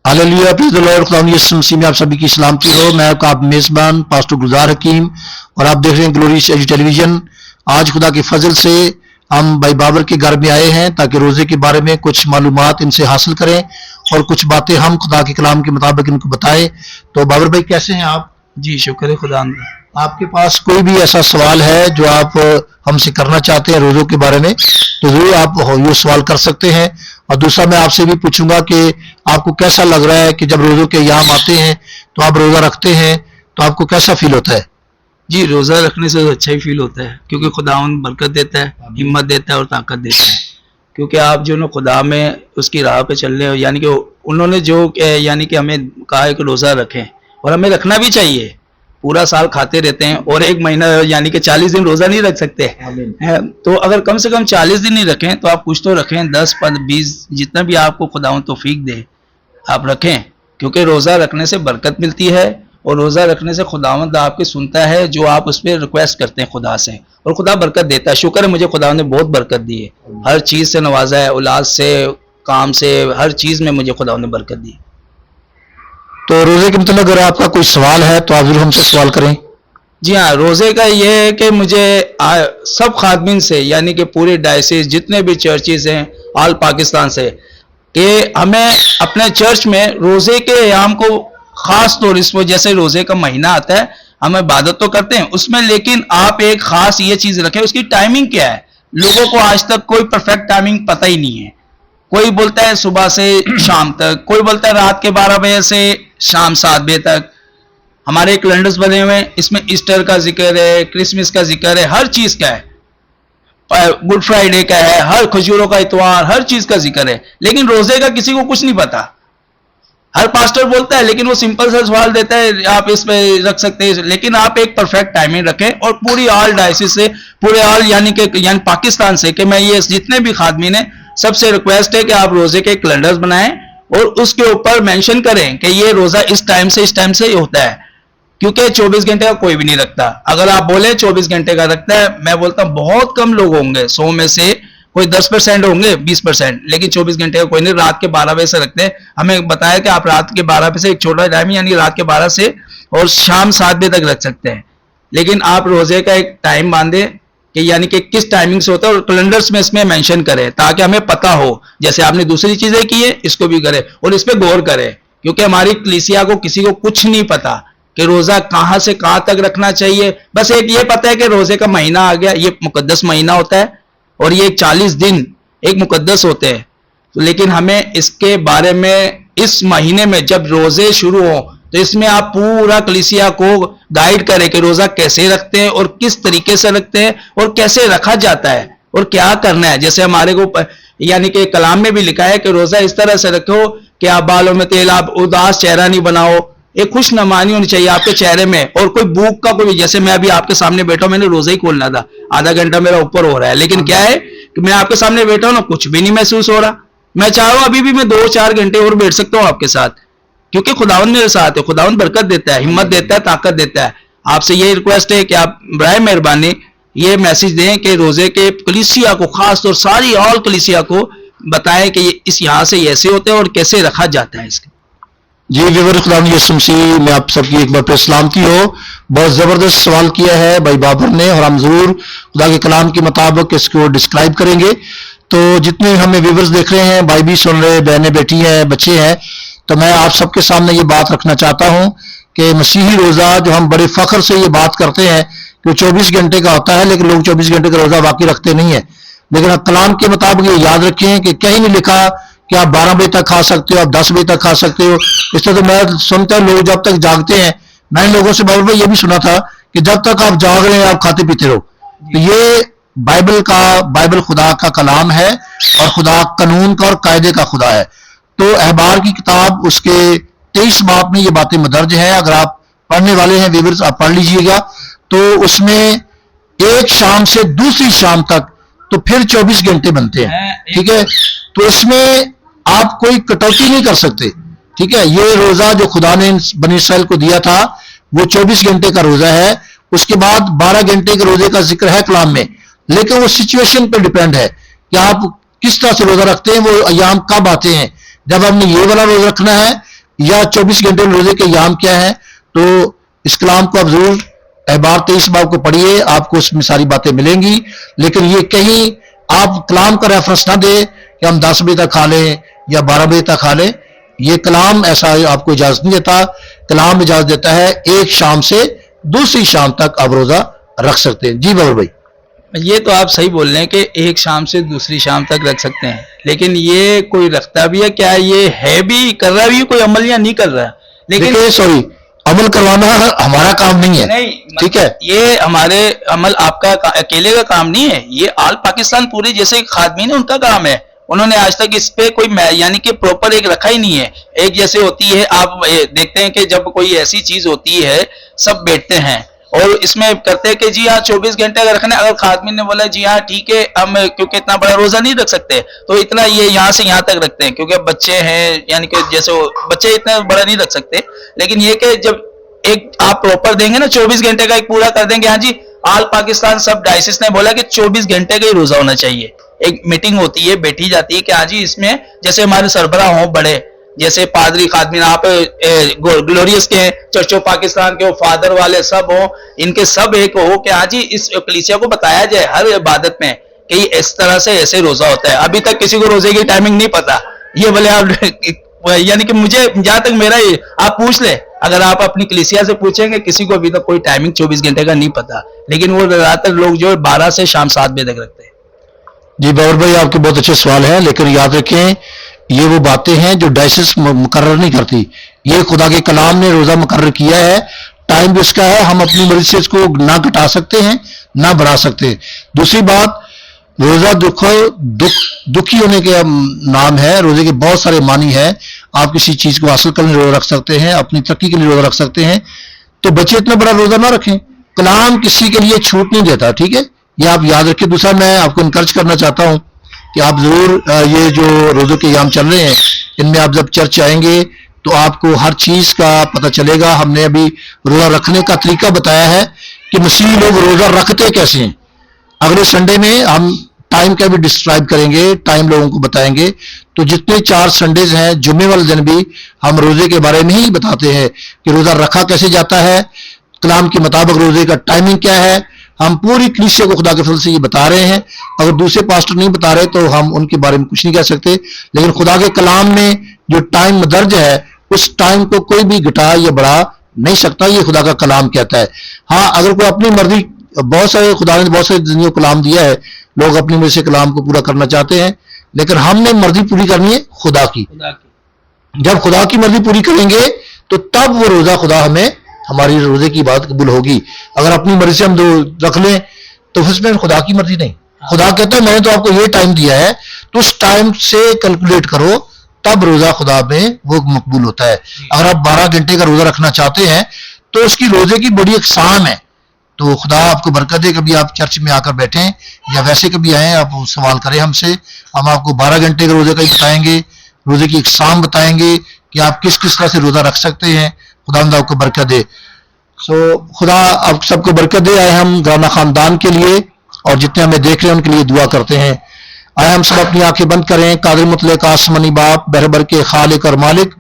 Hallelujah, praise the Lord. खुदा यीशु मसीह में आप सभी की सलामती हो। मैं आपका मेज़बान पास्टर गुलजार हकीम और आप देख रहे हैं ग्लोरियस एज टेलीविजन। आज खुदा के फजल से हम भाई बाबर के घर में आए हैं ताकि रोज़े के बारे में कुछ मालूमात इनसे हासिल करें और कुछ बातें हम खुदा के कलाम के मुताबिक इनको बताएं। तो बाबर भाई कैसे हैं आप? जी शुक्र है खुदा। आपके पास कोई भी ऐसा सवाल है जो आप हमसे करना चाहते हैं रोज़ों के बारे में, तो जरूर आप ये सवाल कर सकते हैं। और दूसरा मैं आपसे भी पूछूंगा कि आपको कैसा लग रहा है कि जब रोज़ों के अय्याम आते हैं तो आप रोज़ा रखते हैं तो आपको कैसा फील होता है? जी, रोज़ा रखने से अच्छा ही फील होता है क्योंकि खुदावंद बरकत देता है, हिम्मत देता है और ताकत देता है। क्योंकि आप जो ना खुदा में उसकी राह पे चल रहे हो, यानी कि उन्होंने जो यानी कि हमें कहा है कि रोज़ा रखें और हमें रखना भी चाहिए। पूरा साल खाते रहते हैं और एक महीना यानी कि 40 दिन रोज़ा नहीं रख सकते हैं, तो अगर कम से कम 40 दिन नहीं रखें तो आप कुछ तो रखें, 10 20 जितना भी आपको खुदावंद तौफीक दे आप रखें। क्योंकि रोज़ा रखने से बरकत मिलती है और रोज़ा रखने से खुदावंद आपकी सुनता है जो आप उस पर रिक्वेस्ट करते हैं खुदा से, और खुदा बरकत देता है। शुक्र है मुझे खुदावंद ने बहुत बरकत दी है, हर चीज़ से नवाजा है, औलाद से, काम से, हर चीज़ में मुझे खुदावंद ने बरकत दी। तो रोज़े के मतलब अगर आपका कोई सवाल है तो आप जरूर हमसे सवाल करें। जी हाँ, रोज़े का ये है कि मुझे सब खादमिन से, यानी कि पूरे डायसिस जितने भी चर्चेज हैं ऑल पाकिस्तान से, कि हमें अपने चर्च में रोज़े के अयाम को ख़ास तौर इस वजह से रोज़े का महीना आता है, हम इबादत तो करते हैं उसमें, लेकिन आप एक ख़ास ये चीज़ रखें, उसकी टाइमिंग क्या है। लोगों को आज तक कोई परफेक्ट टाइमिंग पता ही नहीं है। कोई बोलता है सुबह से शाम तक, कोई बोलता है रात के 12 बजे से शाम 7 बजे तक। हमारे कैलेंडर्स बने हुए हैं, इसमें ईस्टर का जिक्र है, क्रिसमस का जिक्र है, हर चीज़ का है, गुड फ्राइडे का है, हर खजूरों का इतवार, हर चीज़ का जिक्र है। लेकिन रोज़े का किसी को कुछ नहीं पता। हर पास्टर बोलता है लेकिन वो सिंपल सा सवाल देता है आप इस पे रख सकते हैं, लेकिन आप एक परफेक्ट टाइमिंग रखें। और पूरी ऑल डायसिस से, पूरे ऑल यानी पाकिस्तान से, कि मैं ये जितने भी खादमीन हैं सबसे रिक्वेस्ट है कि आप रोज़े के कैलेंडर्स बनाएं और उसके ऊपर मेंशन करें कि ये रोज़ा इस टाइम से होता है। क्योंकि 24 घंटे का कोई भी नहीं रखता। अगर आप बोले 24 घंटे का रखता है, मैं बोलता हूँ बहुत कम लोग होंगे, 100 में से कोई 10% होंगे, 20%, लेकिन 24 घंटे का कोई नहीं। रात के 12 बजे से रखते हैं। हमें बताया कि आप रात के 12 बजे से एक छोटा टाइम यानी रात के 12 से और शाम 7 बजे तक रख सकते हैं। लेकिन आप रोज़े का एक टाइम बांधे कि यानी कि किस टाइमिंग से होता है, और कैलेंडर्स में इसमें मेंशन करें ताकि हमें पता हो। जैसे आपने दूसरी चीज़ें की है, इसको भी करें और इस पर गौर करें, क्योंकि हमारी कलीसिया को किसी को कुछ नहीं पता कि रोज़ा कहाँ से कहाँ तक रखना चाहिए। बस एक ये पता है कि रोज़े का महीना आ गया, ये मुकद्दस महीना होता है और ये 40 दिन एक मुकद्दस होते हैं। तो लेकिन हमें इसके बारे में, इस महीने में जब रोज़े शुरू हो तो इसमें आप पूरा कलीसिया को गाइड करें कि रोज़ा कैसे रखते हैं और किस तरीके से रखते हैं और कैसे रखा जाता है और क्या करना है। जैसे हमारे को यानी कि कलाम में भी लिखा है कि रोज़ा इस तरह से रखो कि आप बालों में तेल, आप उदास चेहरा नहीं बनाओ, एक खुश नमानी होनी चाहिए आपके चेहरे में। और कोई भूख का कोई, जैसे मैं अभी आपके सामने बैठा हूं, मैंने रोज़ा ही खोलना था, आधा घंटा मेरा ऊपर हो रहा है, लेकिन क्या है कि मैं आपके सामने बैठा हूं ना, कुछ भी नहीं महसूस हो रहा। मैं चाह रहा हूं अभी भी मैं 2-4 घंटे और बैठ सकता हूं आपके साथ, क्योंकि खुदावंद मेरे साथ है। खुदावंद बरकत देता है, हिम्मत देता है, ताकत देता है। आपसे ये रिक्वेस्ट है कि आप बराए मेहरबानी ये मैसेज दें कि रोज़े के कलीसिया को, खास तौर सारी ऑल कलीसिया को बताएं कि इस यहाँ से ऐसे होते हैं और कैसे रखा जाता है इसका। जी व्यूअर, खुदा यीशु मसीह में आप सबकी एक बार फिर सलामती हो। बहुत ज़बरदस्त सवाल किया है भाई बाबर ने और हम ज़रूर खुदा के कलाम के मुताबिक इसको डिस्क्राइब करेंगे। तो जितने हमें व्यूअर्स देख रहे हैं, भाई भी सुन रहे, बहनें बेटी हैं, बच्चे हैं, तो मैं आप सबके सामने ये बात रखना चाहता हूँ कि मसीही रोज़ा जो हम बड़े फ़ख्र से ये बात करते हैं कि 24 घंटे का होता है, लेकिन लोग 24 घंटे का रोज़ा वाकई रखते नहीं है। लेकिन कलाम के मुताबिक ये याद रखें कि कहीं नहीं लिखा कि आप 12 बजे तक खा सकते हो, आप 10 बजे तक खा सकते हो। इसलिए तो मैं सुनता हूँ लोग जब तक जागते हैं, मैंने लोगों से बाबर भाई ये भी सुना था कि जब तक आप जाग रहे हैं आप खाते पीते रहो। तो ये बाइबल खुदा का कलाम है और खुदा कानून का और कायदे का खुदा है। तो अहबार की किताब उसके 23 बाब में ये बातें मदर्ज है। अगर आप पढ़ने वाले हैं व्यूअर्स, आप पढ़ लीजिएगा। तो उसमें एक शाम से दूसरी शाम तक तो फिर 24 घंटे बनते हैं, ठीक है। तो इसमें आप कोई कटौती नहीं कर सकते, ठीक है। ये रोज़ा जो खुदा ने बनी इसराइल को दिया था वो 24 घंटे का रोज़ा है। उसके बाद 12 घंटे के रोज़े का जिक्र है कलाम में, लेकिन वो सिचुएशन पर डिपेंड है कि आप किस तरह से रोज़ा रखते हैं। वो अयाम कब आते हैं, जब हमने ये वाला रोज़ा रखना है یا 24 घंटे रोजे के याम क्या है, तो इस कलाम को आप जरूर अहबार 23 बाब को पढ़िए, आपको उसमें सारी बातें मिलेंगी। लेकिन ये कहीं आप कलाम का रेफरेंस ना दे कि हम 10 बजे तक खा लें या 12 बजे तक खा लें, ये कलाम ऐसा आपको इजाजत नहीं देता। कलाम इजाजत देता है एक शाम से दूसरी शाम तक आप रोजा रख सकते हैं। जी बाबर भाई। ये तो आप सही बोल रहे हैं कि एक शाम से दूसरी शाम तक रख सकते हैं, लेकिन ये कोई रखता भी है क्या, ये है भी, कर रहा भी है कोई अमल या नहीं कर रहा? लेकिन सॉरी, अमल करवाना हमारा काम नहीं है, नहीं, ठीक है। ये हमारे अमल आपका अकेले का काम नहीं है, ये आल पाकिस्तान पूरे जैसे खादमीन है उनका काम है। उन्होंने आज तक इस पे कोई यानी कि प्रॉपर एक रखा ही नहीं है। एक जैसे होती है, आप देखते हैं कि जब कोई ऐसी चीज होती है सब बैठते हैं और इसमें करते हैं कि जी हाँ 24 घंटे अगर रखना, अगर खादमीन ने बोला जी हाँ ठीक है हम क्योंकि इतना बड़ा रोजा नहीं रख सकते तो इतना ये यहाँ से यहाँ तक रखते हैं, क्योंकि बच्चे हैं, यानी कि जैसे बच्चे इतना बड़ा नहीं रख सकते। लेकिन ये कि जब एक आप प्रॉपर देंगे ना 24 घंटे का एक पूरा कर देंगे, हाँ जी आल पाकिस्तान सब डायसिस ने बोला कि 24 घंटे का ही रोजा होना चाहिए। एक मीटिंग होती है, बैठी जाती है कि हाँ जी इसमें जैसे हमारे सरबराह हों बड़े, जैसे पादरी खादमीन आप ग्लोरियस के चर्चो पाकिस्तान के फादर वाले सब हो, इनके सब एक हो कि हाँ जी इस कलीसिया को बताया जाए हर इबादत में कि इस तरह से ऐसे रोजा होता है। अभी तक किसी को रोजे की टाइमिंग नहीं पता, ये बोले आप यानी कि मुझे जहां तक मेरा ही आप पूछ ले, अगर आप अपनी कलीसिया से पूछेंगे किसी को अभी तक कोई टाइमिंग 24 घंटे का नहीं पता, लेकिन वो ज्यादातर लोग जो 12 से शाम 7 बजे तक रखते हैं। जी बाबर भाई, आपके बहुत अच्छे सवाल हैं, लेकिन याद रखें ये वो बातें हैं जो डायसिस मुकर्रर नहीं करती, ये खुदा के कलाम ने रोजा मुकर्रर किया है, टाइम भी उसका है, हम अपनी मर्जी से इसको ना घटा सकते हैं ना बढ़ा सकते हैं। दूसरी बात, रोजा दुखी होने के नाम है, रोजे के बहुत सारे मानी है। आप किसी चीज को हासिल करने रोजा रख सकते हैं, अपनी तरक्की के लिए रोजा रख सकते हैं, तो बच्चे इतना बड़ा रोजा ना रखें। कलाम किसी के लिए छूट नहीं देता, ठीक है, ये आप याद रखिए। दूसरा, मैं आपको इनकरेज करना चाहता हूं कि आप जरूर ये जो रोजों के याम चल रहे हैं इनमें आप जब चर्च आएंगे तो आपको हर चीज का पता चलेगा। हमने अभी रोजा रखने का तरीका बताया है कि मसीही लोग रोजा रखते कैसे हैं। अगले संडे में हम टाइम का भी डिस्क्राइब करेंगे, टाइम लोगों को बताएंगे। तो जितने 4 संडेज हैं, जुम्मे वाले दिन भी हम रोजे के बारे में ही बताते हैं कि रोजा रखा कैसे जाता है, कलाम के मुताबिक रोजे का टाइमिंग क्या है। हम पूरी कलीसिया को खुदा के फजल से ये बता रहे हैं। अगर दूसरे पास्टर नहीं बता रहे तो हम उनके बारे में कुछ नहीं कह सकते, लेकिन खुदा के कलाम में जो टाइम दर्ज है उस टाइम को कोई भी घटा या बढ़ा नहीं सकता, ये खुदा का कलाम कहता है। हाँ, अगर कोई अपनी मर्जी, बहुत सारे खुदा ने बहुत सारे दुनिया को कलाम दिया है, लोग अपनी मर्जी से कलाम को पूरा करना चाहते हैं, लेकिन हमने मर्जी पूरी करनी है खुदा की। जब खुदा की मर्जी पूरी करेंगे तो तब वो रोजा खुदा हमें, हमारी रोजे की बात कबूल होगी। अगर अपनी मर्जी से हम रख लें तो उसमें खुदा की मर्जी नहीं। खुदा कहता है मैंने तो आपको ये टाइम दिया है, तो उस टाइम से कैलकुलेट करो, तब रोजा खुदा में वो मकबूल होता है। अगर आप 12 घंटे का रोजा रखना चाहते हैं तो उसकी रोजे की बड़ी अक़साम है। तो खुदा आपको बरकत दे। कभी आप चर्च में आकर बैठें या वैसे कभी आए, आप सवाल करें हमसे, हम आपको 12 घंटे के रोजे का ही बताएंगे, रोजे की अक़साम बताएंगे कि आप किस किस तरह से रोजा रख सकते हैं। खुदा आपको बरकत दे। खुदा आप सबको बरकत दे। आए हम घराना खानदान के लिए और जितने हमें देख रहे हैं उनके लिए दुआ करते हैं। आए हम सब अपनी आंखें बंद करें। कादिर मुतलक आसमानी बाप, बहरबर के खालिक और मालिक,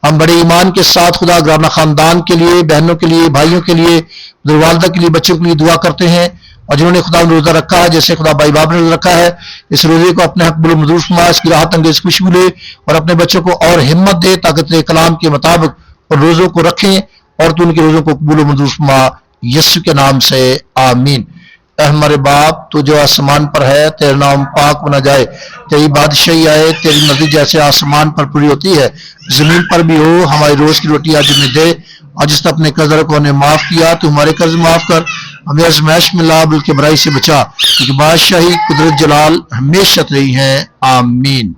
हम बड़े ईमान के साथ खुदा घराना खानदान के लिए, बहनों के लिए, भाइयों के लिए, वालदा के लिए, बच्चों के लिए दुआ करते हैं। और जिन्होंने खुदा रोजा रखा है, जैसे खुदा भाई बाप ने रोजा रखा है, इस रोजे को अपने हक बुल मजूर फरमा, इसकी राहत अंगेज खुशबू ले और अपने बच्चों को और हिम्मत दे ताकि तेरे कलाम के मुताबिक और रोजों को रखें और तू उनके रोजों को कबूल मंजूर फरमा, यीशु के नाम से आमीन। ऐ हमारे बाप, तू जो आसमान पर है, तेरा नाम पाक बना जाए, तेरी बादशाही आए, तेरी मर्जी जैसे आसमान पर पूरी होती है जमीन पर भी हो। हमारी रोज की रोटी आज हमें दे, और जिसने अपने कर्जदारों को हमें माफ किया तो हमारे कर्ज माफ कर, हमें आजमाइश में ला बल्कि बुराई से बचा, क्योंकि बादशाही, कुदरत, जलाल हमेशा रही है। आमीन।